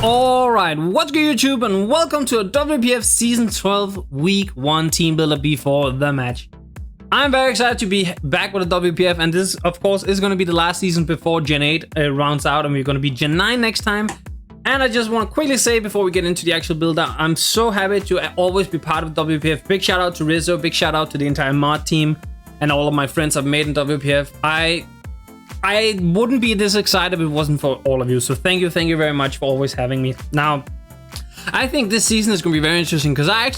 Alright, what's good YouTube, and welcome to a WPF Season 12 Week 1 Team Builder before the match. I'm very excited to be back with the WPF, and this of course is going to be the last season before Gen 8 rounds out, and we're going to be Gen 9 next time. And I just want to quickly say before we get into the actual builder, I'm so happy to always be part of WPF. Big shout out to Rizzo, big shout out to the entire mod team and all of my friends I've made in WPF. I wouldn't be this excited if it wasn't for all of you. So thank you very much for always having me. Now, I think this season is going to be very interesting because I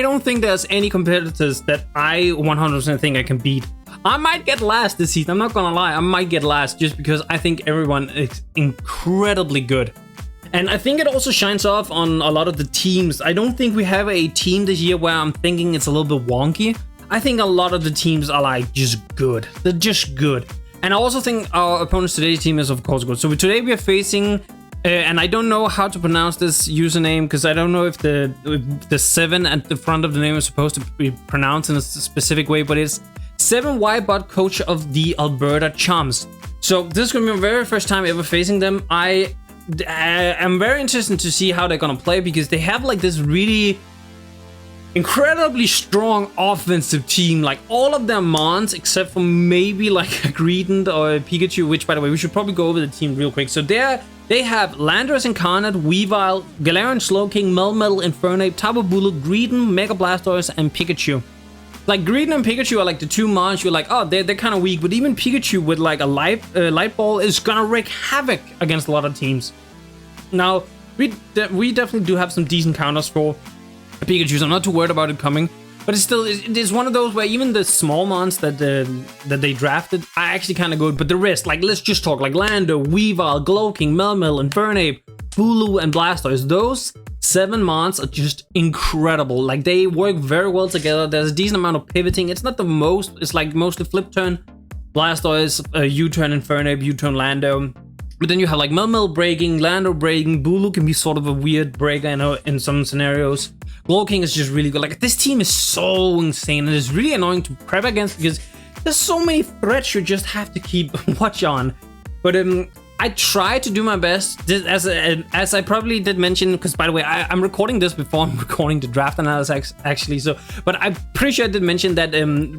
don't think there's any competitors that I 100% think I can beat. I might get last this season. I'm not going to lie. I might get last just because I think everyone is incredibly good. And I think it also shines off on a lot of the teams. I don't think we have a team this year where I'm thinking it's a little bit wonky. I think a lot of the teams are like just good. They're just good. And I also think our opponents today's team is of course good. So today we are facing, and I don't know how to pronounce this username because I don't know if the 7 at the front of the name is supposed to be pronounced in a specific way, but it's 7Y coach of the Alberta Chomps. So this is going to be my very first time ever facing them. I am very interested to see how they're going to play because they have like this really incredibly strong offensive team, like all of their mons except for maybe like a Greedent or a Pikachu, which by the way we should probably go over the team real quick. So they have Landorus Incarnate, Weavile, Galarian Slowking, Melmetal, Infernape, Tapu Bulu, Greedent, Mega Blastoise, and Pikachu. Like Greedent and Pikachu are like the two mons you're like, oh, they're kind of weak, but even Pikachu with like a light ball is gonna wreak havoc against a lot of teams. Now we definitely do have some decent counters for Pikachu, so I'm not too worried about it coming, but it is one of those where even the small mons that they drafted are actually kind of good, but the rest, like let's just talk like Lando, Weavile, Glowking, Melmetal, Infernape, Bulu, and Blastoise. Those 7 mons are just incredible. Like they work very well together. There's a decent amount of pivoting. It's not the most, it's like mostly flip turn, Blastoise, U-turn Infernape, U-turn Lando. But then you have like Melmetal breaking, Lando breaking, Bulu can be sort of a weird breaker in some scenarios. Glowking is just really good. Like this team is so insane and it's really annoying to prep against because there's so many threats you just have to keep watch on. But I try to do my best, as I probably did mention, because by the way I'm recording this before I'm recording the draft analysis actually. So, but I'm pretty sure I did mention that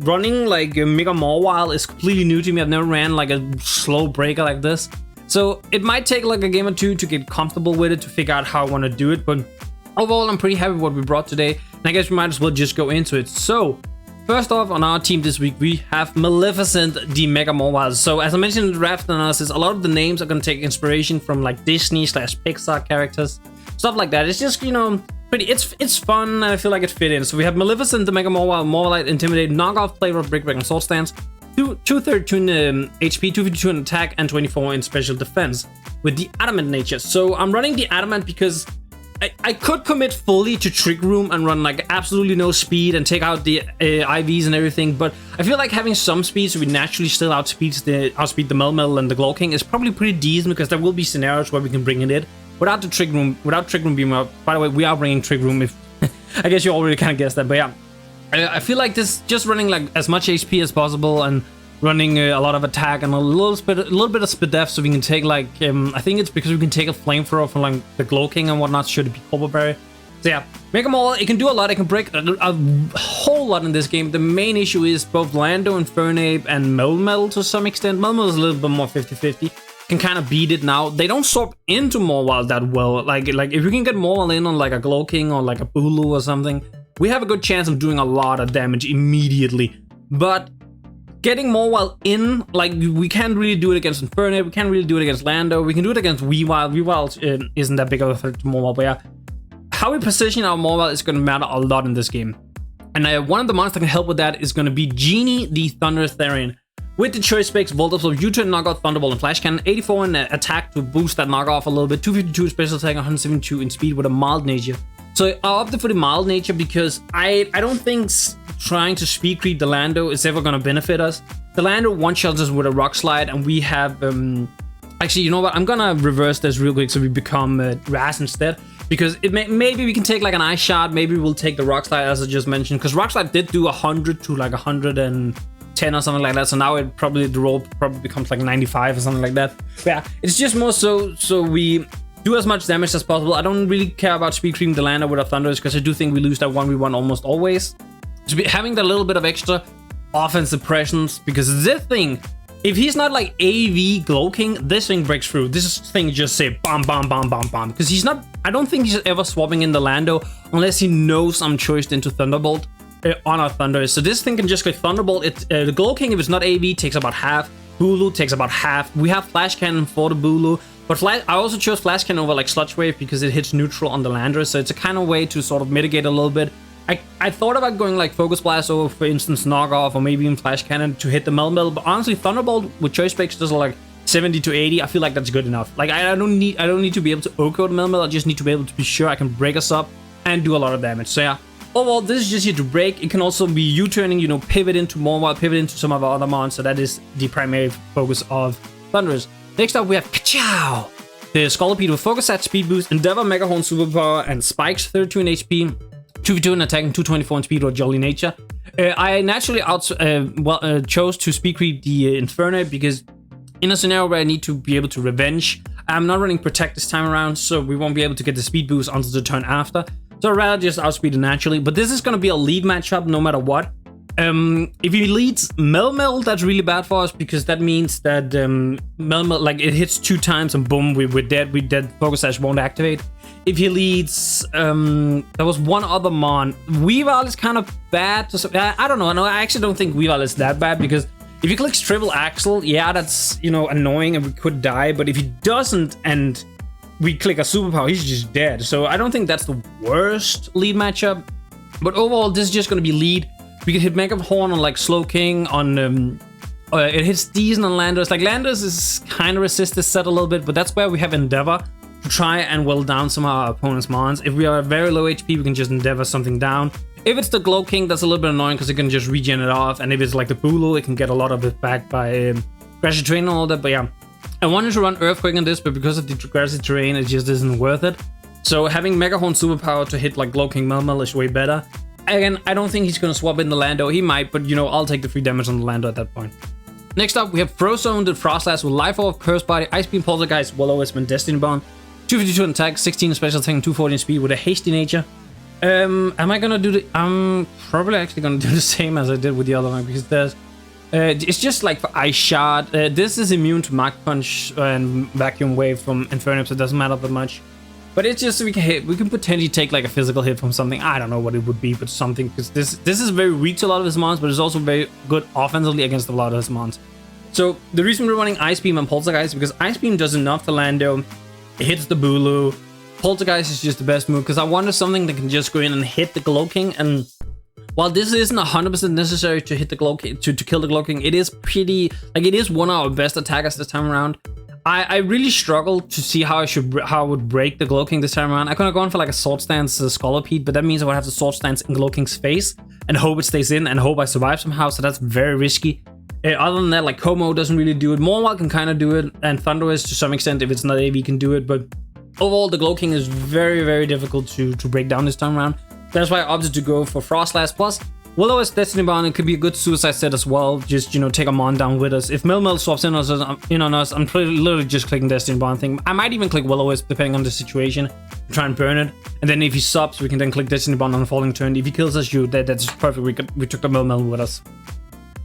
running like Mega MAWILE is completely new to me. I've never ran like a slow breaker like this. So it might take like a game or two to get comfortable with it to figure out how I want to do it, but overall I'm pretty happy with what we brought today, and I guess we might as well just go into it. So first off on our team this week we have Maleficent, the Mega MAWILE. So as I mentioned in the draft analysis, a lot of the names are going to take inspiration from like Disney/Pixar characters, stuff like that. It's just, you know, it's fun and I feel like it fit in. So we have Maleficent, the Mega MAWILE, Morlite, Intimidate, Knockoff, Flavor, Brick Break, and Sword Stance. 232 in HP, 252 in attack, and 24 in special defense with the Adamant nature. So I'm running the Adamant because I could commit fully to Trick Room and run like absolutely no speed and take out the IVs and everything, but I feel like having some speed so we naturally still outspeed the Melmetal and the Glowking is probably pretty decent because there will be scenarios where we can bring it in without the Trick Room, being up. By the way, we are bringing Trick Room, if I guess you already kind of guessed that, but yeah. I feel like this just running like as much HP as possible and running a lot of attack and a little bit of speed def so we can take like I think it's because we can take a flamethrower from like the Glowking and whatnot should it be Cobra Berry. So yeah, Mega MAWILE, it can do a lot. It can break a whole lot in this game. The main issue is both Lando, Infernape, and Melmetal to some extent. Melmetal is a little bit more 50-50. Can kind of beat it now. They don't swap into MAWILE that well. Like if you can get MAWILE in on like a Glowking or like a Bulu or something, we have a good chance of doing a lot of damage immediately. But getting MAWILE in, like we can't really do it against Infernape, we can't really do it against Lando, we can do it against Weavile. Weavile isn't that big of a threat to MAWILE, but yeah. How we position our MAWILE is going to matter a lot in this game. And one of the monsters that can help with that is going to be Genie, the Thunderous Therian. With the choice specs, Volt Absorb, U-turn, Knockoff, Thunderbolt, and Flash Cannon, 84 in attack to boost that knockoff a little bit, 252 in special attack, 172 in speed with a mild nature. So I opted for the mild nature because I don't think trying to speed creep the Lando is ever going to benefit us. The Lando one-shots us with a Rock Slide, and we have... actually, you know what? I'm going to reverse this real quick so we become Raz instead. Because maybe we can take like an Ice Shot, maybe we'll take the Rock Slide as I just mentioned. Because Rock Slide did do 100 to like 110 or something like that. So now the roll probably becomes like 95 or something like that. But yeah, it's just more so we do as much damage as possible. I don't really care about speed creeping the lander with our Thunderous because I do think we lose that 1v1 almost always. So having that little bit of extra offensive presence, because this thing, if he's not like AV Glow King, this thing breaks through. This thing just say bam, bam, bam, bam, bam. Because he's not, I don't think he's ever swapping in the Lando unless he knows I'm choiced into Thunderbolt on our Thunderous. So this thing can just click Thunderbolt. The Glow King, if it's not AV, takes about half. Bulu takes about half. We have Flash Cannon for the Bulu. But I also chose Flash Cannon over like Sludge Wave because it hits neutral on the Lander. So it's a kind of way to sort of mitigate a little bit. I thought about going like Focus Blast over, for instance, Knockoff, or maybe even Flash Cannon to hit the Mel. But honestly, Thunderbolt with Choice Breaks does like 70 to 80. I feel like that's good enough. Like I don't need to be able to OHKO the Mel. I just need to be able to be sure I can break us up and do a lot of damage. So yeah, overall, this is just here to break. It can also be U-turning, you know, pivot into MAWILE, pivot into some of our other mons. So that is the primary focus of Thunderous. Next up, we have Kachow, the Scolipede with Focus At, Speed Boost, Endeavor, Mega Horn, Superpower, and Spikes, 32 in HP. 2v2 in attack and 224 in speed or Jolly Nature. I naturally chose to speed creep the Inferno because in a scenario where I need to be able to revenge, I'm not running Protect this time around, so we won't be able to get the speed boost until the turn after. So I'd rather just outspeed it naturally. But this is going to be a lead matchup no matter what. If he leads Mel, that's really bad for us because that means that Mel, like it hits 2 times and boom, we're dead. We're dead. Focus Sash won't activate. If he leads, there was one other mon. Weavile is kind of bad. I don't know. No, I actually don't think Weavile is that bad because if he clicks Triple Axle, yeah, that's, you know, annoying and we could die. But if he doesn't and we click a Superpower, he's just dead. So I don't think that's the worst lead matchup. But overall, this is just going to be lead. We can hit Mega Horn on like Slow King on. It hits decent on Landers. Like Landers is kind of resist this set a little bit, but that's where we have Endeavor to try and whittle down some of our opponent's mons. If we are very low HP, we can just Endeavor something down. If it's the Glow King, that's a little bit annoying because it can just regen it off. And if it's like the Bulu, it can get a lot of it back by Grassy Terrain and all that. But yeah, I wanted to run Earthquake on this, but because of the Grassy Terrain, it just isn't worth it. So having Mega Horn Superpower to hit like Glow King Mel is way better. Again, I don't think he's going to swap in the Lando. He might, but you know, I'll take the free damage on the Lando at that point. Next up, we have Frozone, the Frostlass with Life Orb, Curse Body, Ice Beam, Poltergeist, Will-O-Wisp, and Destiny Bond. 252 in attack, 16 in special attack, and 240 in speed with a Hasty Nature. Am I going to do the... I'm probably actually going to do the same as I did with the other one because there's... it's just like for Ice Shard. This is immune to Mach Punch and Vacuum Wave from Inferno, so it doesn't matter that much. But it's just so we can potentially take like a physical hit from something. I don't know what it would be, but something, because this is very weak to a lot of his mons, but it's also very good offensively against a lot of his mons. So the reason we're running Ice Beam and Poltergeist is because Ice Beam does enough to Lando, it hits the Bulu. Poltergeist is just the best move because I wanted something that can just go in and hit the Glow King. And while this isn't 100% necessary to hit the Glow King, to kill the Glow King, it is pretty, like it is one of our best attackers this time around. I really struggled to see how I would break the Glow King this time around. I could have gone for like a Sword Stance Scolipede, but that means I would have the Sword Stance in Glow King's face and hope it stays in and hope I survive somehow, so that's very risky. Other than that, like Como doesn't really do it. MAWILE can kind of do it, and Thunderous to some extent, if it's not AV, can do it, but overall the Glow King is very, very difficult to break down this time around. That's why I opted to go for Frostlass. Plus, Will-O-Wisp, Destiny Bond, it could be a good suicide set as well. Just, you know, take a mon down with us. If Mel swaps in on us, I'm literally just clicking Destiny Bond thing. I might even click Will-O-Wisp depending on the situation. Try and burn it. And then if he subs, we can then click Destiny Bond on the falling turn. If he kills us, that's perfect. We took the Mel with us.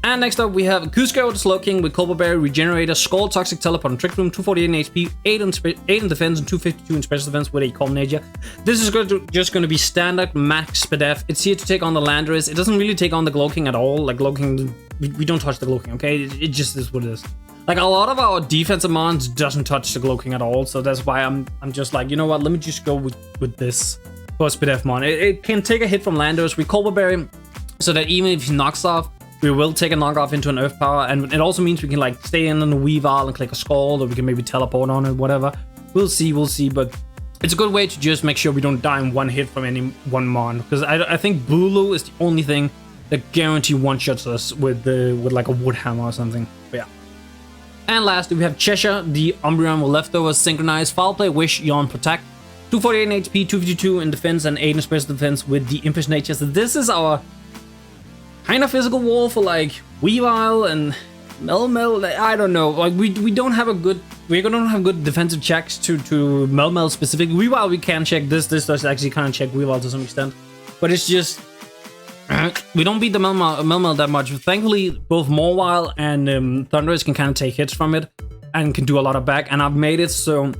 And next up, we have Cusco, the Slow King with Cobalt Berry, Regenerator, Skull, Toxic Teleport, and Trick Room, 248 in HP, 8 in defense, and 252 in special defense with a Calm Nature. This is just going to be standard max SPDF. It's here to take on the Landorus. It doesn't really take on the Glow King at all. Like, Glow King, we don't touch the Glow King, okay? It just is what it is. Like, a lot of our defensive mons doesn't touch the Glow King at all, so that's why I'm just like, you know what, let me just go with this for SPDF mon. It can take a hit from Landorus. We Cobalt Berry, so that even if he knocks off, we will take a knockoff into an Earth Power, and it also means we can like stay in on the Weavile and click a Skull, or we can maybe teleport on it, whatever. We'll see, but it's a good way to just make sure we don't die in one hit from any one mon, because I think Bulu is the only thing that guarantee one-shots us with like a Wood Hammer or something. But yeah. And lastly, we have Cheshire, the Umbreon with Leftovers, Synchronize, Foul Play, Wish, Yawn, Protect, 248 in HP, 252 in defense, and 8 in special defense with the Impish Nature. So this is our kind of physical wall for like Weavile and Mel. I don't know. Like we don't have a good we're gonna have good defensive checks to MAWILE specifically. WeWile we can check this. This does actually kind of check WeWile to some extent, but it's just we don't beat the MAWILE that much. Thankfully, both MAWILE and Thunderous can kind of take hits from it and can do a lot of back. And I've made it so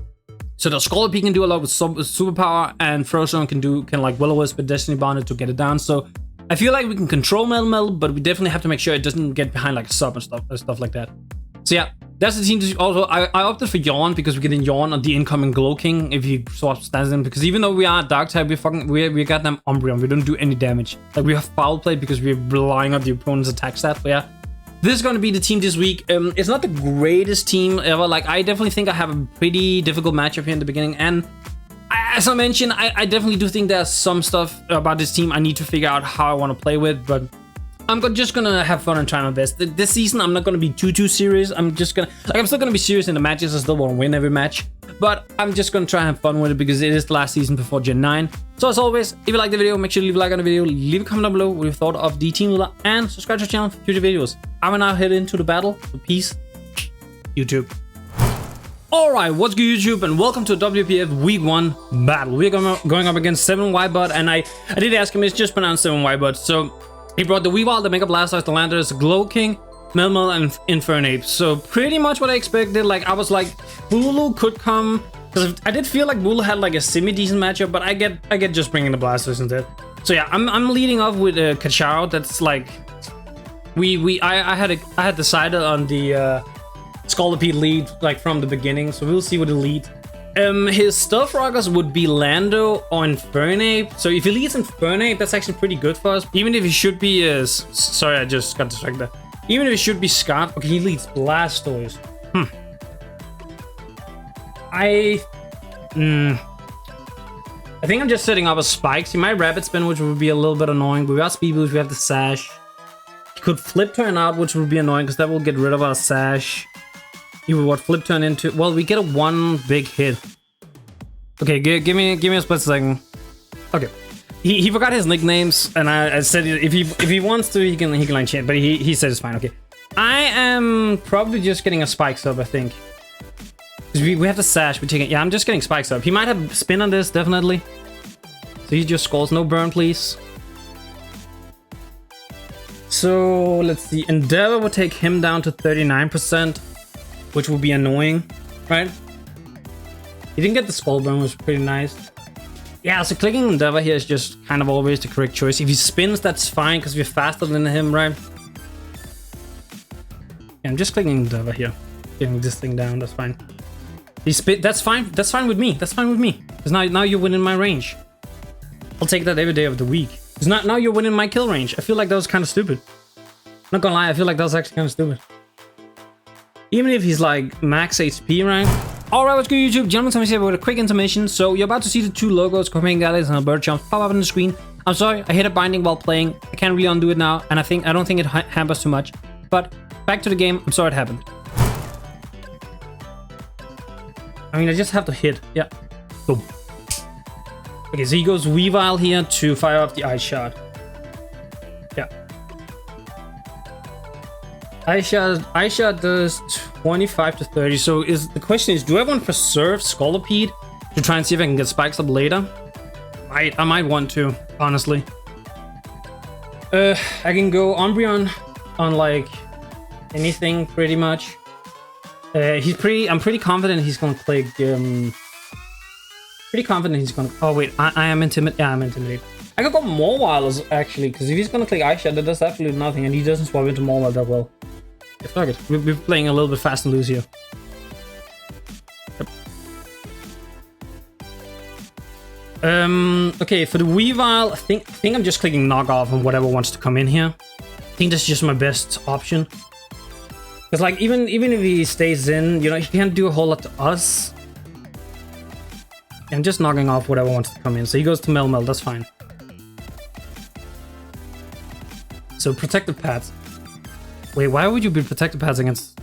the Scorpion can do a lot with superpower, and Frozone can like Will-O-Wisp and Destiny Bonded to get it down. So I feel like we can control MAWILE, but we definitely have to make sure it doesn't get behind like sub and stuff like that. So yeah, that's the team. Also, I opted for Yawn because we get in Yawn on the incoming Glow King if he swap stands in. Because even though we are Dark type, we got them Umbreon. We don't do any damage. Like we have Foul Play because we're relying on the opponent's attack stat. But yeah, this is going to be the team this week. It's not the greatest team ever. Like I definitely think I have a pretty difficult matchup here in the beginning. And as I mentioned, I definitely do think there's some stuff about this team I need to figure out how I want to play with. But I'm just gonna have fun and try my best. This season, I'm not gonna be too serious. I'm still gonna be serious in the matches. I still want to win every match, but I'm just gonna try and have fun with it because it is the last season before Gen 9. So as always, if you like the video, make sure to leave a like on the video, leave a comment down below what you thought of the Teambuilder, and subscribe to the channel for future videos. I will now head into the battle. So peace, YouTube. Alright, what's good YouTube, and welcome to a WPF Week 1 battle. We're going up against 7YBot, and I did ask him, it's just pronounced 7YBot, so he brought the Weavile, the Mega Blastoise, the Landorus, Glow King, MAWILE, and Infernape. So pretty much what I expected. Like I was like, Bulu could come, because I did feel like Bulu had like a semi-decent matchup, but I get just bringing the Blastoise instead. So yeah, I'm leading off with Kachao. That's like, I had decided on the Scolipede lead like from the beginning, so we'll see what he lead. His Stealth Rockers would be Lando or Infernape. So if he leads Infernape, that's actually pretty good for us. Even if he should be sorry, I just got distracted. Even if he should be Scott, okay, he leads Blastoise. I think I'm just setting up a Spikes. He might Rapid Spin, which would be a little bit annoying. But we got Speed Boost, we have the Sash. He could Flip Turn out, which would be annoying because that will get rid of our Sash. You would what Flip Turn into? Well, we get a one big hit. Okay, give me a split second. Okay, he forgot his nicknames, and I said if he wants to, he can like change, but he said it's fine. Okay, I am probably just getting a Spikes up, I think. We have the Sash. We're taking. Yeah, I'm just getting Spikes up. He might have spin on this, definitely. So he just scores. No burn, please. So let's see. Endeavor will take him down to 39%. Which will be annoying, right? He didn't get the Skull Burn, which was pretty nice. Yeah, so clicking Endeavor here is just kind of always the correct choice. If he spins, that's fine, because we're faster than him, right? Yeah, I'm just clicking Endeavor here. Getting this thing down, that's fine. He spin, that's fine with me. That's fine with me. Because now you're within my range. I'll take that every day of the week. Because now you're within my kill range. I feel like that was kind of stupid. Not gonna lie, I feel like that was actually kind of stupid. Even if he's like max HP, right? Alright, what's good YouTube? Gentlemen, Thomas here with a quick intermission. So you're about to see the two logos, Copenhagen Galleys and Alberta Chomps, pop up on the screen. I'm sorry, I hit a binding while playing. I can't really undo it now, and I don't think it hampers too much. But back to the game, I'm sorry it happened. I mean, I just have to hit. Yeah. Boom. Okay, so he goes Weavile here to fire off the Ice Shot. Yeah. Ice shot does 25 to 30. So the question is, do I want to preserve Scolipede to try and see if I can get Spikes up later? I might want to, honestly. I can go Umbreon on like anything pretty much. I'm pretty confident he's gonna play. Pretty confident he's gonna. Oh wait, I am intimidated. Yeah, I'm intimidated. I could go MAWILE actually, because if he's gonna click Ice Shot, that does absolutely nothing, and he doesn't swap into MAWILE that well. Yeah, fuck it. We're playing a little bit fast and loose here. Yep. Okay, for the Weavile, I think I'm just clicking Knock Off on whatever wants to come in here. I think that's just my best option. Because like even if he stays in, you know, he can't do a whole lot to us. I'm just knocking off whatever wants to come in. So he goes to Mel, that's fine. So protective pads. Wait, why would you be protective pads against?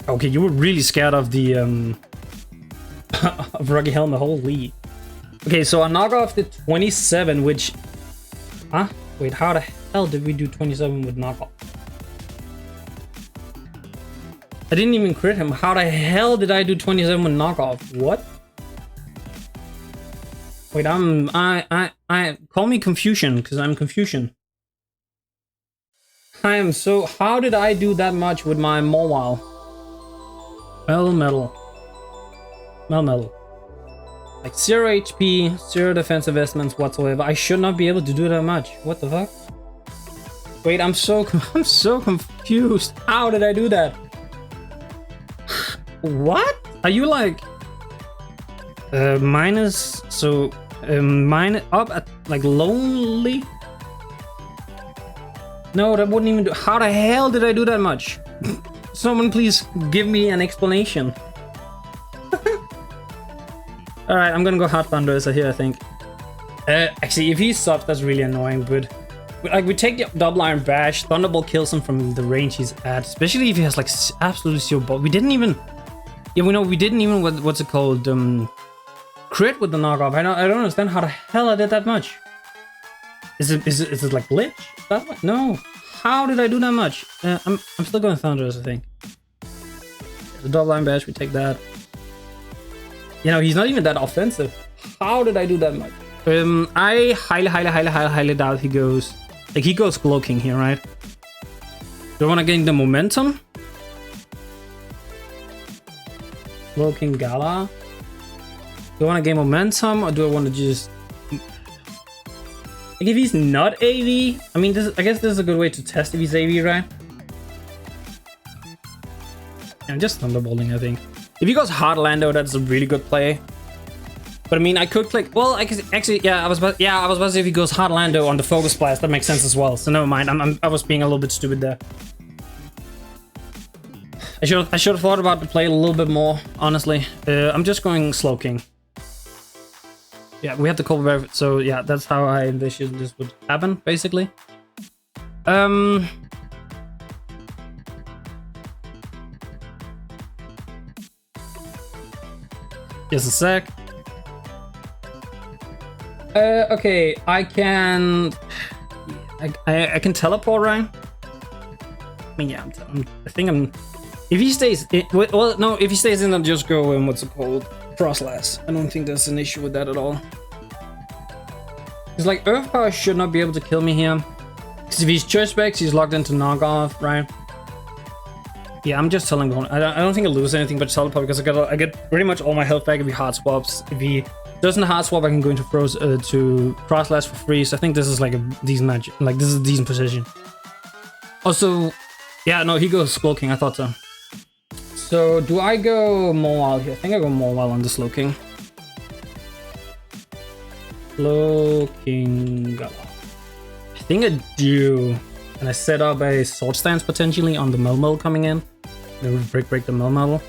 Okay, you were really scared of the of Rocky Helmet. Holy. Okay, so I knock off the 27, which wait, how the hell did we do 27 with knockoff? I didn't even crit him. How the hell did I do 27 with knockoff? What? Wait, I call me Confusion, because I'm Confusion. I am so... How did I do that much with my MAWILE? Metal. Like 0 HP, 0 defense investments whatsoever. I should not be able to do that much. What the fuck? Wait, I'm so confused. How did I do that? What? Are you like... minus... So... minus... Up at... Like, lonely? No, that wouldn't even do... How the hell did I do that much? Someone please give me an explanation. Alright, I'm gonna go Hard Thunders here, I think. Actually, if he subs, that's really annoying, but... Like, we take the double iron bash, Thunderbolt kills him from the range he's at. Especially if he has, like, absolutely zero ball. We didn't even... Yeah, we didn't even... What's it called? Crit with the knockoff. I don't understand how the hell I did that much. Is it like glitch? That much? No. How did I do that much? I'm still going Thunders, I think. The double iron bash, we take that. You know, he's not even that offensive. How did I do that much? I highly doubt he goes... Like, he goes Cloaking here, right? Do I want to gain the momentum? Cloaking Gala? Do I want to gain momentum, or do I want to just... Like, if he's not AV... I mean, I guess this is a good way to test if he's AV, right? Yeah, I'm just Thunderbolting, I think. If he goes Hard Lando, that's a really good play. But I mean, I could click... Well, I could actually... Yeah, I was about to say if he goes Hard Lando on the Focus Blast, that makes sense as well. So never mind, I was being a little bit stupid there. I should have thought about the play a little bit more, honestly. I'm just going Slowking. Yeah, we have the cover bear, so yeah, that's how I envisioned this would happen, basically. Just a sec. Okay, I can teleport, right? I mean, yeah, I think I'm... If he stays... Well, no, if he stays in, I'll just go in, what's it called? Frostlass. I don't think there's an issue with that at all. It's like, Earth Power should not be able to kill me here. Because if he's Church Specs, he's locked into knockoff, right? Yeah, I'm just telling him. I don't think I'll lose anything but teleport, because I get pretty much all my health back if he hard swaps. If he doesn't hard swap, I can go into to Frostlass for free. So I think this is like a decent match. Like, this is a decent position. Also, yeah, no, he goes Cloaking. I thought so. So, do I go MAWILE here? I think I go MAWILE on the Slowking. Slowking. I think I do. And I set up a Sword Stance potentially on the Melmel coming in. Then we break the Melmel.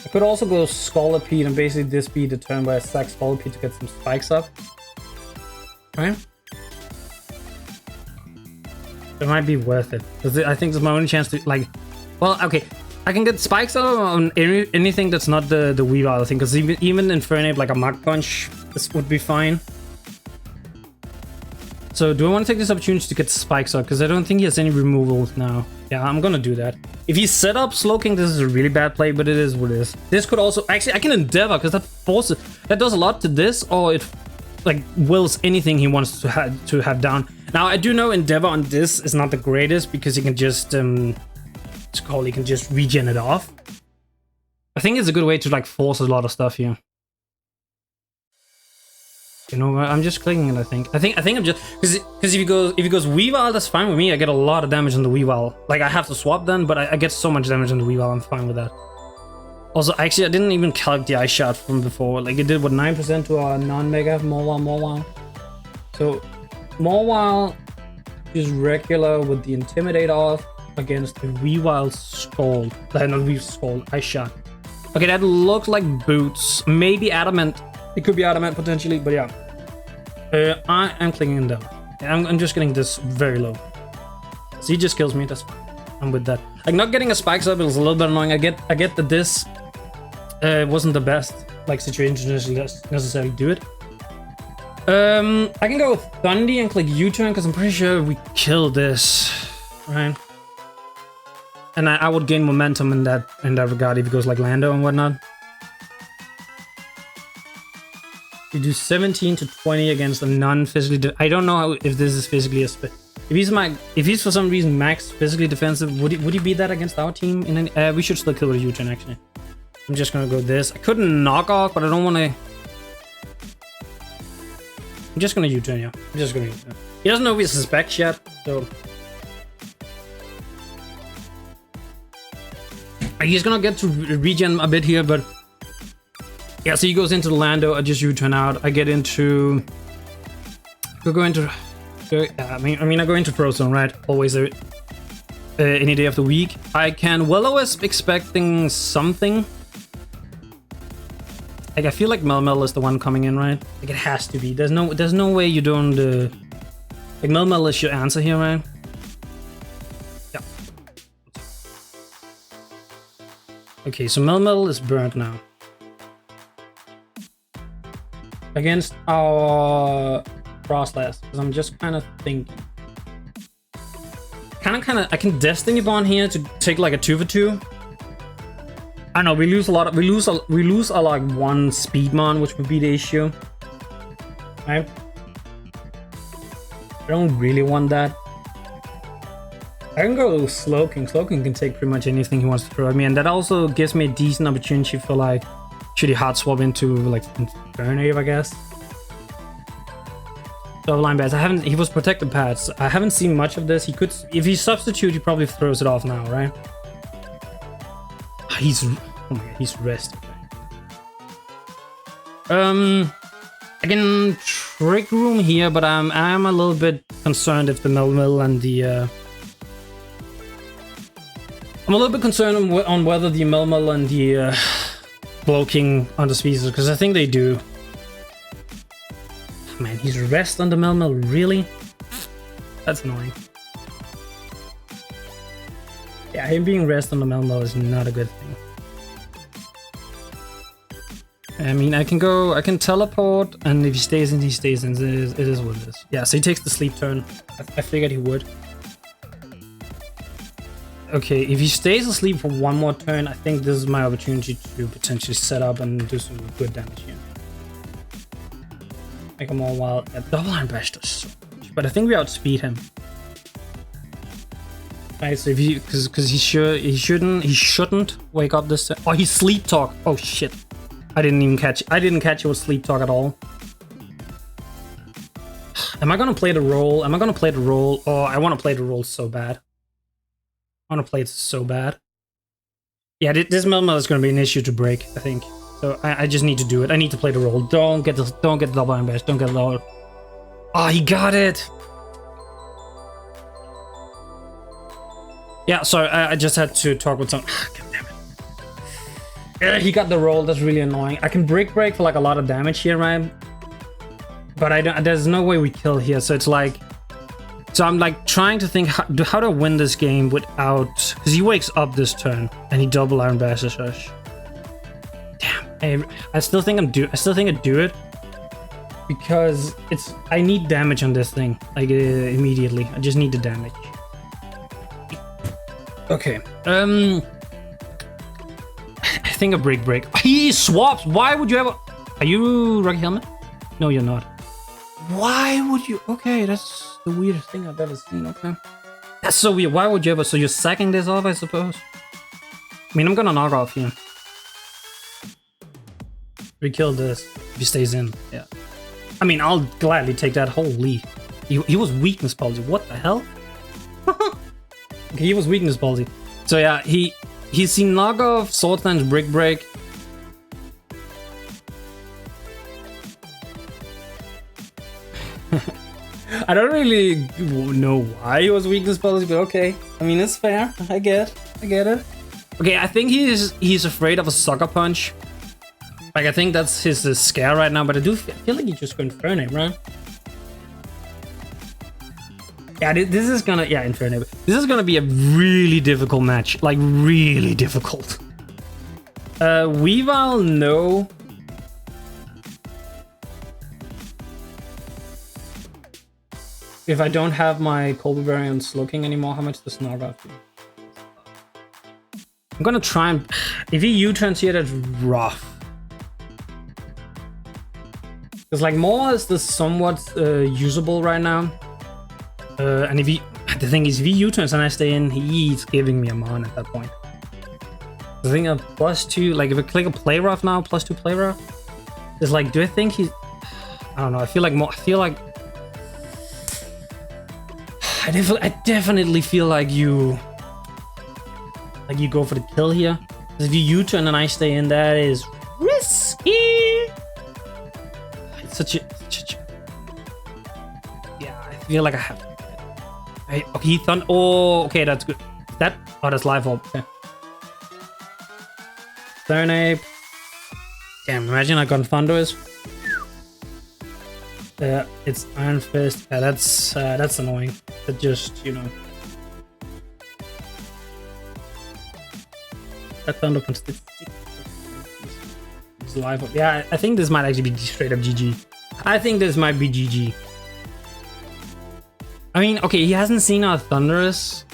I could also go Scolipede and basically this be the turn where I sack Scolipede to get some spikes up. Right? It might be worth it. Because I think there's my only chance to, like... Well, okay. I can get spikes out on anything that's not the Weavile, I think. Because even Infernape, like a Mach Punch, this would be fine. So, do I want to take this opportunity to get spikes up? Because I don't think he has any removals now. Yeah, I'm gonna do that. If he set up Slowking, this is a really bad play, but it is what it is. This could also... Actually, I can Endeavor, because that does a lot to this, or it, like, wills anything he wants to have down. Now, I do know Endeavor on this is not the greatest, because he can just... he can just regen it off. I think it's a good way to, like, force a lot of stuff here. You know, I'm just clicking it, I think. I think I'm just... Because if he goes Weavile, that's fine with me. I get a lot of damage on the Weavile. Like, I have to swap then, but I get so much damage on the Weavile. I'm fine with that. Also, actually, I didn't even calc the Ice Shot from before. Like, it did, what, 9% to our non-mega MAWILE. So, MAWILE is regular with the Intimidate off against the Weavile Scald. Not Weavile Scald, Ice Shot. Okay, that looks like Boots. Maybe Adamant. It could be Adamant potentially, but yeah. I am clicking down. I'm just getting this very low. So he just kills me, that's fine. I'm with that. Like, not getting a spikes up is a little bit annoying. I get that this wasn't the best, like, situation to necessarily do it. I can go Thundy and click U-turn, because I'm pretty sure we killed this. Right? And I would gain momentum in that regard if it goes like Lando and whatnot. You do 17 to 20 against a non-physically. I don't know if this is physically if he's for some reason max physically defensive, would he beat that against our team? We should still kill with a U-turn actually. I'm just gonna go this. I couldn't knock off, but I don't want to. I'm just gonna U-turn, yeah. I'm just gonna U-turn. He doesn't know we suspect yet, so. He's gonna get to regen a bit here, but yeah. So he goes into the Lando. I just U-turn out. I get into. We'll go into. I mean, I go into Pro Zone, right? Always any day of the week. I can will-o-wisp expecting something. Like I feel like Mel is the one coming in, right? Like it has to be. There's no way you don't. Like Mel is your answer here, right? Yeah. Okay, so Mel is burnt now. Against our Frostlass, because I'm just kind of thinking. I can Destiny Bond here to take like a 2-for-2. I know we lose a lot. We lose like one Speedmon, which would be the issue. Right? I don't really want that. I can go Slowking. Slowking can take pretty much anything he wants to throw at me, and that also gives me a decent opportunity for like, should he hard swap into like Infernape, I guess. Double line bats. He was protected pads. I haven't seen much of this. He could, if he substitute, he probably throws it off now, right? Oh my god, he's rested. I can Trick Room here, but I'm a little bit concerned if the Mel and the I'm a little bit concerned on whether the Mel and the Blowking on the species, because I think they do. Man, he's rest on the Mel, really? That's annoying. Yeah, him being rest on the Mel is not a good thing. I mean, I can teleport, and if he stays in, he stays in. It is what it is. Yeah, so he takes the sleep turn. I figured he would. Okay, if he stays asleep for one more turn, I think this is my opportunity to potentially set up and do some good damage here. Make him all wild. Yeah, double iron bash does so much, but I think we outspeed him. Right, so if he, because he shouldn't wake up this time. Oh, he sleep talk. Oh shit. I didn't catch it with sleep talk at all. Am I gonna play the role? Oh, I want to play the role so bad. I want to play it so bad. Yeah, this Mel is gonna be an issue to break, I think. So I just need to do it. I need to play the role. Don't get the double iron bash. Don't get low. Oh, he got it. Yeah, sorry, I just had to talk with some. God damn it. Yeah, he got the roll. That's really annoying. I can break for like a lot of damage here, right? But I don't. There's no way we kill here. So it's like. So I'm like trying to think how to win this game without, because he wakes up this turn and he double iron bashes us. Damn. I still think I do it because I need damage on this thing like immediately. I just need the damage. Okay. I think a break. He swaps. Why would you ever? Are you Rocky Helmet? No, you're not. Why would you? Okay, that's the weirdest thing I've ever seen. Okay, that's so weird. Why would you ever? So you're sacking this off, I suppose. I mean, I'm gonna knock off here. We kill this if he stays in. Yeah. I mean, I'll gladly take that. Holy, he was weakness palsy. What the hell? Okay, he was weakness palsy. So yeah, he's seen knock off, sword dance, break. I don't really know why he was weakness palsy, but okay. I mean, it's fair. I get it. Okay, I think he's afraid of a sucker punch. Like, I think that's his scare right now, but I feel like he just go Infernape, right? Yeah, this is gonna... Yeah, Infernape. This is gonna be a really difficult match. Like, really difficult. Weavile, no. If I don't have my Colby Berry on Slowking anymore, how much does Snargoth do? I'm gonna try and... If he U-turns here, that's rough. Because like Maw is the somewhat usable right now. And if he... The thing is, if he U-turns and I stay in, he's giving me a mon at that point. The thing of +2, like if I click a play rough now, +2 play rough, is like, do I think he's... I don't know, I feel like I definitely feel like you go for the kill here. Because if you U-turn and I stay in, that is risky. It's such a yeah, I feel like I have to. Okay, he thun. Oh, okay, that's good. That's live orb. Okay. Thornape. Damn, imagine I got Thunderous. It's Iron Fist. Yeah, that's annoying. That just, you know. That Thunder Punch. It's live orb. Yeah, I think this might actually be straight up GG. I think this might be GG. I mean, okay, he hasn't seen our Thunderous,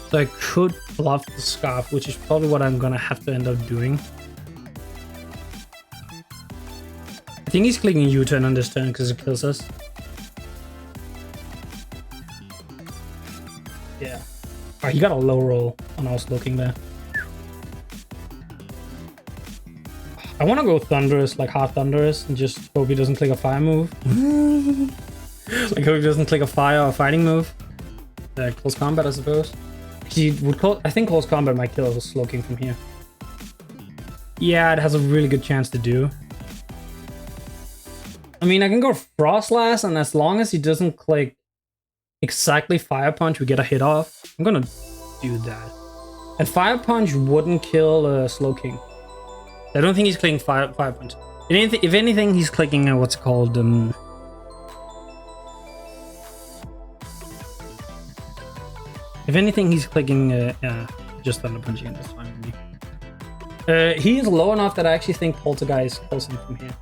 so I could bluff the Scarf, which is probably what I'm gonna have to end up doing. I think he's clicking U-turn on this turn because it kills us. Yeah. Oh, he got a low roll when I was looking there. I want to go Thunderous, like hard Thunderous, and just hope he doesn't click a fire move. Like hope he doesn't click a fire or fighting move. Close combat, I suppose. I think close combat might kill us Slow King from here. Yeah, it has a really good chance to do. I mean, I can go Frost Blast, and as long as he doesn't click exactly Fire Punch, we get a hit off. I'm gonna do that. And Fire Punch wouldn't kill Slow King. I don't think he's clicking Fire Punch. If anything, he's clicking what's it called? If anything, he's clicking just Thunder Punching, and that's fine with me. He is low enough that I actually think Poltergeist kills him from here.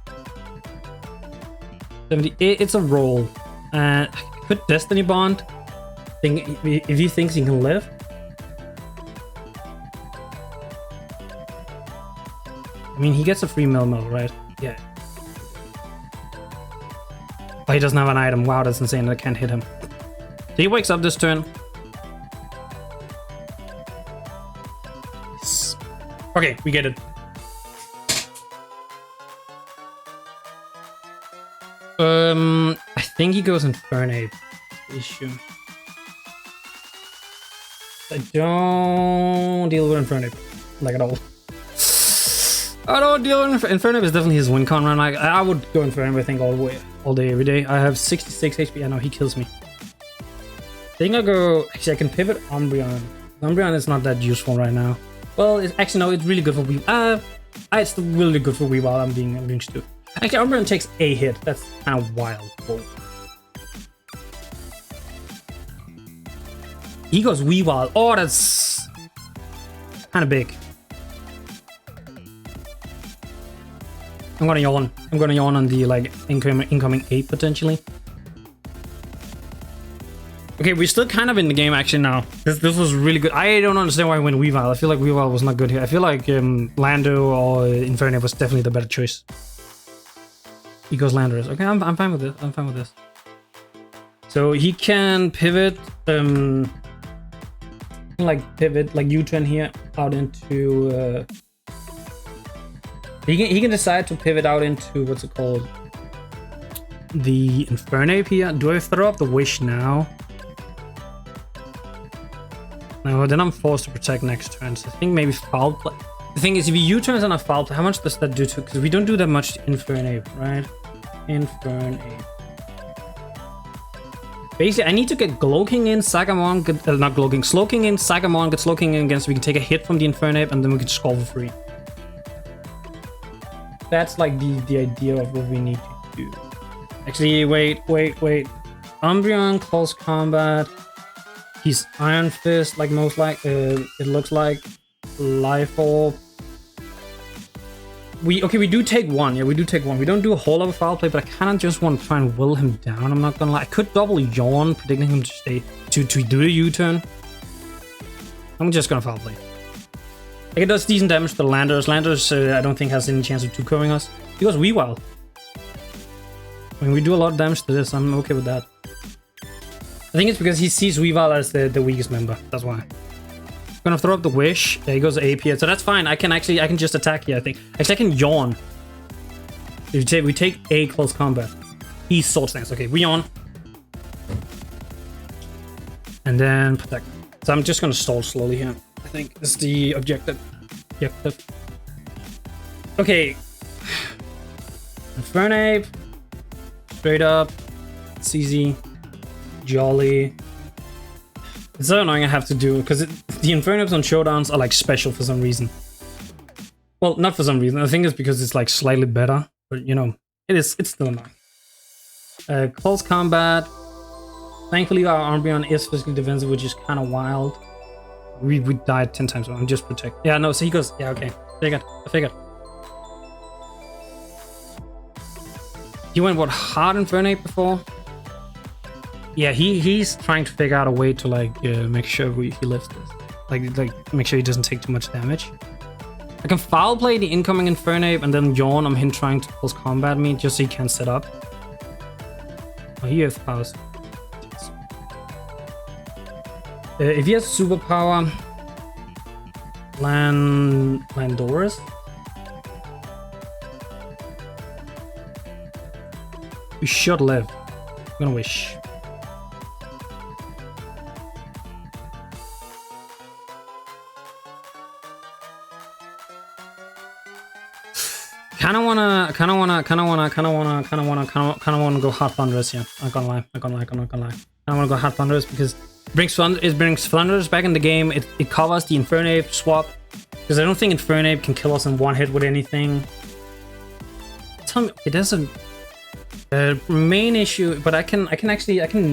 78, it's a roll. Put Destiny Bond. If he thinks he can live. I mean, he gets a free mill, right? Yeah. Oh, he doesn't have an item. Wow, that's insane. I can't hit him. So he wakes up this turn. Okay, we get it. I think he goes Infernape. Issue. I don't deal with Infernape, like at all. I don't deal with Infernape. Is definitely his win con run. I would go Infernape, I think, all day, every day. I have 66 HP. I know he kills me. I think I go. Actually, I can pivot Umbreon. Umbreon is not that useful right now. Well, it's actually no. It's really good for Weavile. It's really good for Weavile. I'm being stupid. Actually, Umbreon takes a hit. That's kind of wild. Whoa. He goes Weavile. Oh, that's kind of big. I'm gonna yawn. I'm gonna yawn on the like incoming 8 potentially. Okay, we're still kind of in the game actually now. This was really good. I don't understand why I went Weavile. I feel like Weavile was not good here. I feel like Lando or Infernape was definitely the better choice. He goes Landorus. Okay, I'm fine with this. I'm fine with this. So he can pivot, like U-turn here out into. He can decide to pivot out into what's it called? The Infernape here. Do I throw up the Wish now? No, then I'm forced to protect next turn. So I think maybe Foul Play. The thing is, if he U-turns on a Foul Play, how much does that do to? Because we don't do that much to Infernape, right? Infernape. Basically, I need to get Glow King in, Sagamon, not Glow King, Slow King in, Sagamon, get Slow King in again, so we can take a hit from the Infernape, and then we can score for free. That's like the idea of what we need to do. Actually, wait. Umbreon, close combat. He's Iron Fist, like most like. It looks like Life Orb. We do take one. Yeah, we do take one. We don't do a whole lot of foul play, but I kind of just want to try and will him down. I'm not gonna lie. I could double yawn, predicting him to stay to do a U-turn. I'm just gonna foul play. Like, it does decent damage to the Landers. Landers, I don't think has any chance of 2-curving us. He goes WPF. I mean, we do a lot of damage to this. I'm okay with that. I think it's because he sees WPF as the weakest member. That's why. I'm gonna throw up the Wish. Yeah, he goes AP here, so that's fine. I can just attack here, I think. Actually, I can yawn. We take a close combat. He's sword stance. Okay, we yawn. And then protect. So I'm just gonna stall slowly here. I think is the objective. Okay. Infernape. Straight up. It's easy. Jolly. It's so annoying I have to do because the Infernapes on showdowns are like special for some reason. Well, not for some reason. I think it's because it's like slightly better, but you know, it's still annoying. Close combat. Thankfully, our Umbreon is physically defensive, which is kind of wild. We died 10 times. So I'm just protect. Yeah, no. So he goes. Yeah, okay. I figured. He went what, hard Infernape before? Yeah, he's trying to figure out a way to like make sure he lives this. Like make sure he doesn't take too much damage. I can foul play the incoming Infernape and then yawn on him trying to close combat me just so he can't set up. Oh, he has powers. If he has superpower, Landorus. We should live. I'm gonna wish. Kinda wanna go hard Thunderous here. I'm not gonna lie. I wanna go hard Thunderous because it brings Thunderous back in the game. It covers the Infernape swap. Because I don't think Infernape can kill us in one hit with anything. Tell me, it doesn't. Main issue, but I can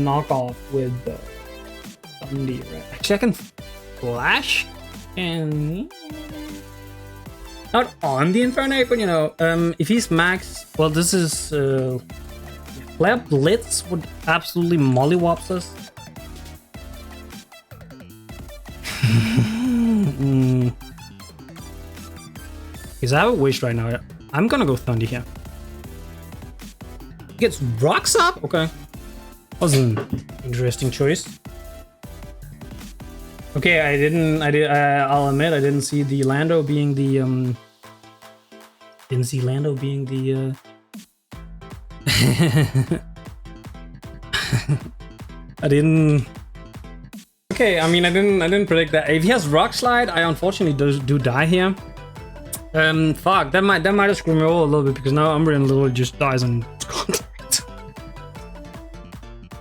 knock off with Thundy, right? Actually, I can flash and not on the Infernape, but you know, if he's max, well, this is Flare Blitz would absolutely mollywops us. Because I have a wish right now. I'm gonna go Thundy here. He gets rocks up. Okay, was an interesting choice. Okay, I'll admit I didn't see the Lando being the I didn't. Okay, I mean I didn't predict that. If he has Rock Slide, I unfortunately do die here. Fuck, that might have screwed me over a little bit because now Umbreon literally just dies on contact.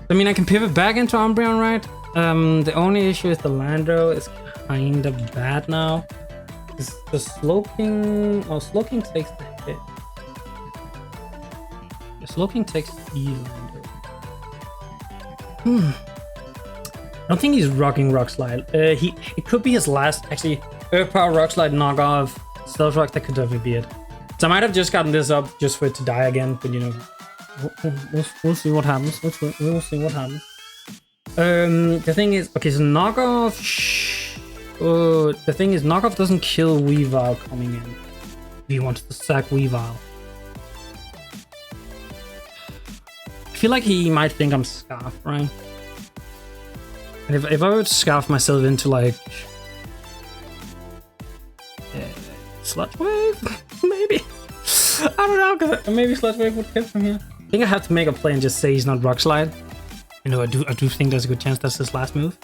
I mean I can pivot back into Umbreon, right? The only issue is the Lando is kind of bad now. The Slowking... Oh, Slowking takes the hit. The Slowking takes the Lando. I don't think he's rocking Rock Slide. It could be his last... Actually, Earth Power Rock Slide knockoff. Stealth Rock, that could definitely be it. So I might have just gotten this up just for it to die again, but you know... We'll see what happens. We'll see what happens. The thing is, okay, so knockoff. The thing is, knockoff doesn't kill Weavile coming in. He wants to sack Weavile. I feel like he might think I'm Scarf, right? And if I were to scarf myself into like Sludge Wave, maybe. I don't know, cause maybe Sludge Wave would hit from here. I think I have to make a play and just say he's not Rock Slide. You know, I do think there's a good chance that's his last move.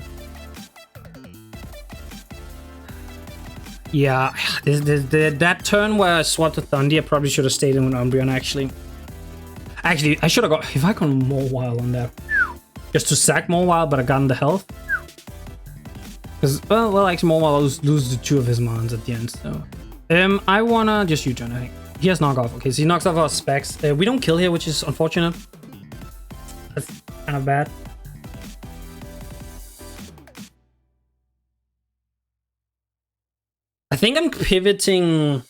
Yeah, that turn where I swapped to Thundy, I probably should have stayed in with Umbreon, actually. Actually, I should have got... If I got MAWILE on there. Just to sack MAWILE, but I got him the health. Because, well, actually, MAWILE loses 2 of his mons at the end, so... I wanna just U-turn, I think. He has knockoff. Okay, so he knocks off our specs. We don't kill here, which is unfortunate. That's kind of bad. I think I'm pivoting.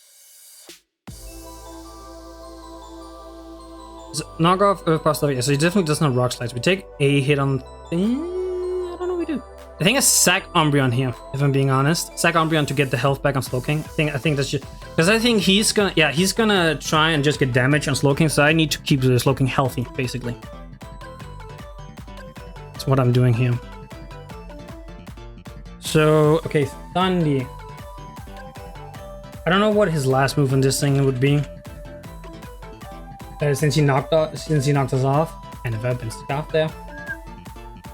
Knock off Earth Power stuff. Yeah, so he definitely doesn't have Rock Slides. We take a hit on. I don't know what we do. I think I sack Umbreon here, if I'm being honest. Sack Umbreon to get the health back on Slowking. I think that's just because I think he's gonna try and just get damage on Slowking, so I need to keep the Slowking healthy, basically. That's what I'm doing here. So okay, Thundy. I don't know what his last move on this thing would be. Since he knocked us off, and if I've been scuffed there,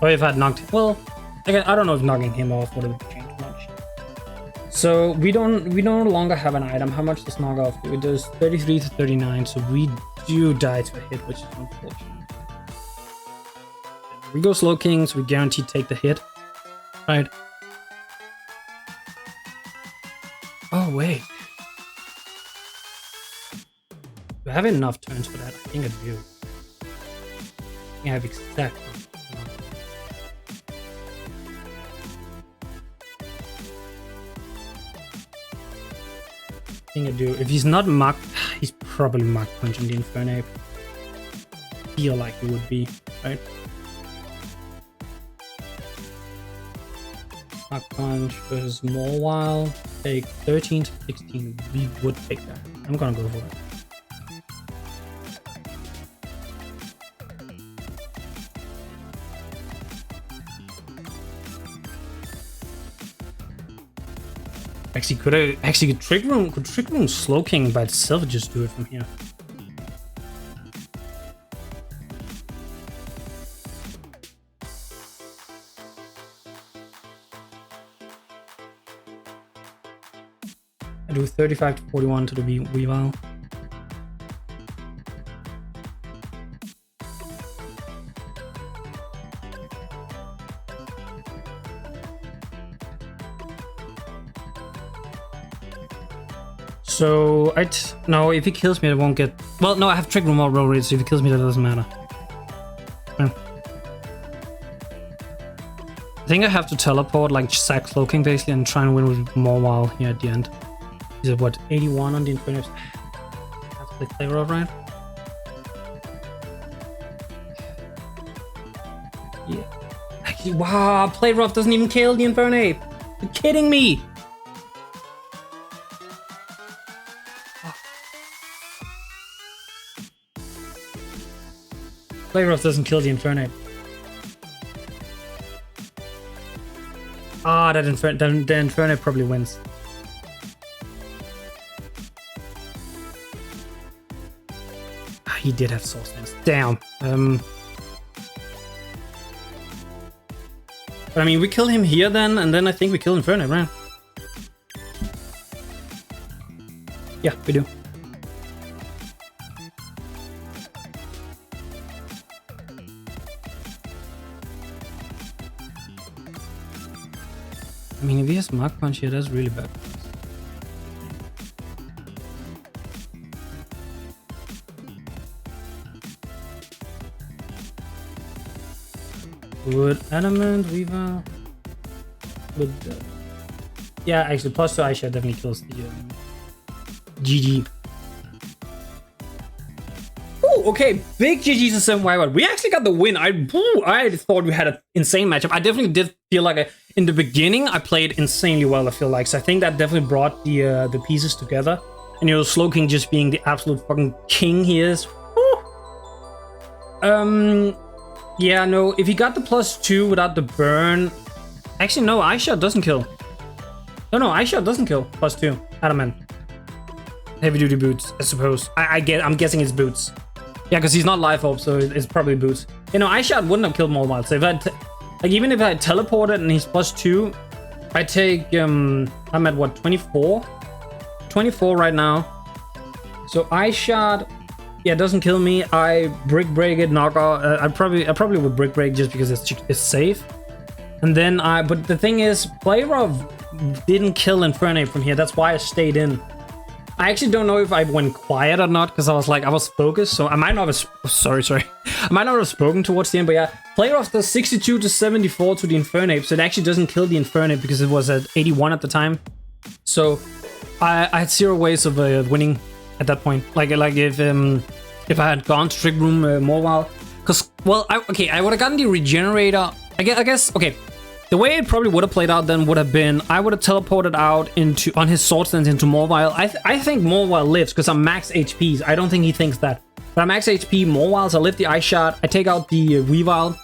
or if I'd knocked, well, again, I don't know if knocking him off would have changed much. So we no longer have an item. How much does knock off do? It does 33 to 39, so we do die to a hit, which is unfortunate. We go Slowking, so we guarantee take the hit, right? Oh wait. Do I have enough turns for that? I think I do. I have exactly. I think I do. If he's not Mach, he's probably Mach punching the Infernape. Feel like he would be, right? Mach punch versus MAWILE. Take 13 to 16. We would take that. I'm gonna go for it. Actually could Trick Room Slowking by itself just do it from here. I do 35 to 41 to the Weavile. So no, if he kills me, I won't get. Well, no, I have Trick Room already, so if he kills me, that doesn't matter. I think I have to teleport, like sack Slowking basically, and try and win with MAWILE here at the end. He's at what, 81 on the Infernape? I have to play Rough, right? Yeah. Actually, wow, Play Rough doesn't even kill the Infernape. You're kidding me. Play Rough doesn't kill the Infernape. Ah, the Infernape probably wins. Ah, he did have Soul Stance. Damn. But I mean, we kill him here then, and then I think we kill Infernape, right? Yeah, we do. I mean, if he has Mach Punch here, that's really bad. Would Adamant, Weavile... Would... yeah, actually, plus 2 Aisha definitely kills the... GG. Ooh, okay, big GG's to 7 Wild. We actually got the win. I thought we had an insane matchup. I definitely did feel like in the beginning I played insanely well, I feel like. So I think that definitely brought the pieces together. And you know, Slowking just being the absolute fucking king he is. Woo. Yeah, no, if he got the +2 without the burn... Actually, no, Aisha doesn't kill. No, Aisha doesn't kill. +2. Adamant. Heavy duty boots, I suppose. I'm guessing it's boots. Yeah, because he's not life orb, so it's probably boots. You know, Aisha wouldn't have killed MAWILE. So if like even if I had teleported and he's +2, I take I'm at what, 24? 24 right now. So Aisha, yeah, doesn't kill me. I brick break it, knock off. I probably would brick break just because it's safe. And then but the thing is, Play Rough didn't kill Infernape from here. That's why I stayed in. I actually don't know if I went quiet or not, because I was focused, so I might not have... Sorry. I might not have spoken towards the end, but yeah. Play Rough does 62 to 74 to the Infernape, so it actually doesn't kill the Infernape because it was at 81 at the time. So I had 0 ways of winning at that point. Like if I had gone to Trick Room more while... Because, well, I would have gotten the Regenerator... I guess, okay. The way it probably would have played out then would have been, I would have teleported out on his sword stance into MAWILE. I think MAWILE lives because I'm max HPs. I don't think he thinks that. But I'm max HP MAWILE, so I lift the ice shot. I take out the Weavile.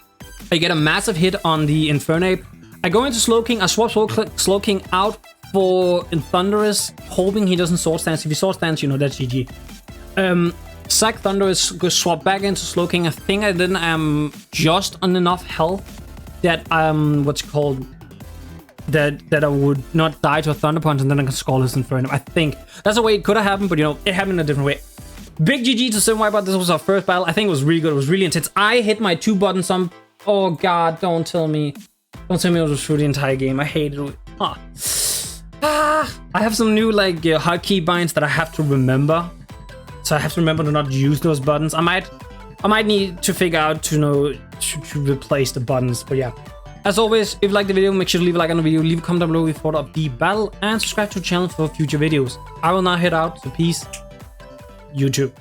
I get a massive hit on the Infernape. I go into Slowking. I swap Slowking out for Thunderous, hoping he doesn't sword stance. If he sword stance, you know, that's GG. Sack Thunderous, go swap back into Slowking. I think I didn't just on enough health that that I would not die to a Thunder Punch, and then I can Skull his Inferno. I think that's the way it could have happened, but you know, it happened in a different way. Big GG to Sim Wipeout. This was our first battle. I think it was really good. It was really intense. I hit my 2 buttons on. Oh god, don't tell me. Don't tell me it was through the entire game. I hated it. I have some new like hotkey binds that I have to remember. So I have to remember to not use those buttons. I might need to figure out to replace the buttons. But yeah. As always, if you like the video, make sure to leave a like on the video, leave a comment down below if you thought of the battle, and subscribe to the channel for future videos. I will now head out, so peace, YouTube.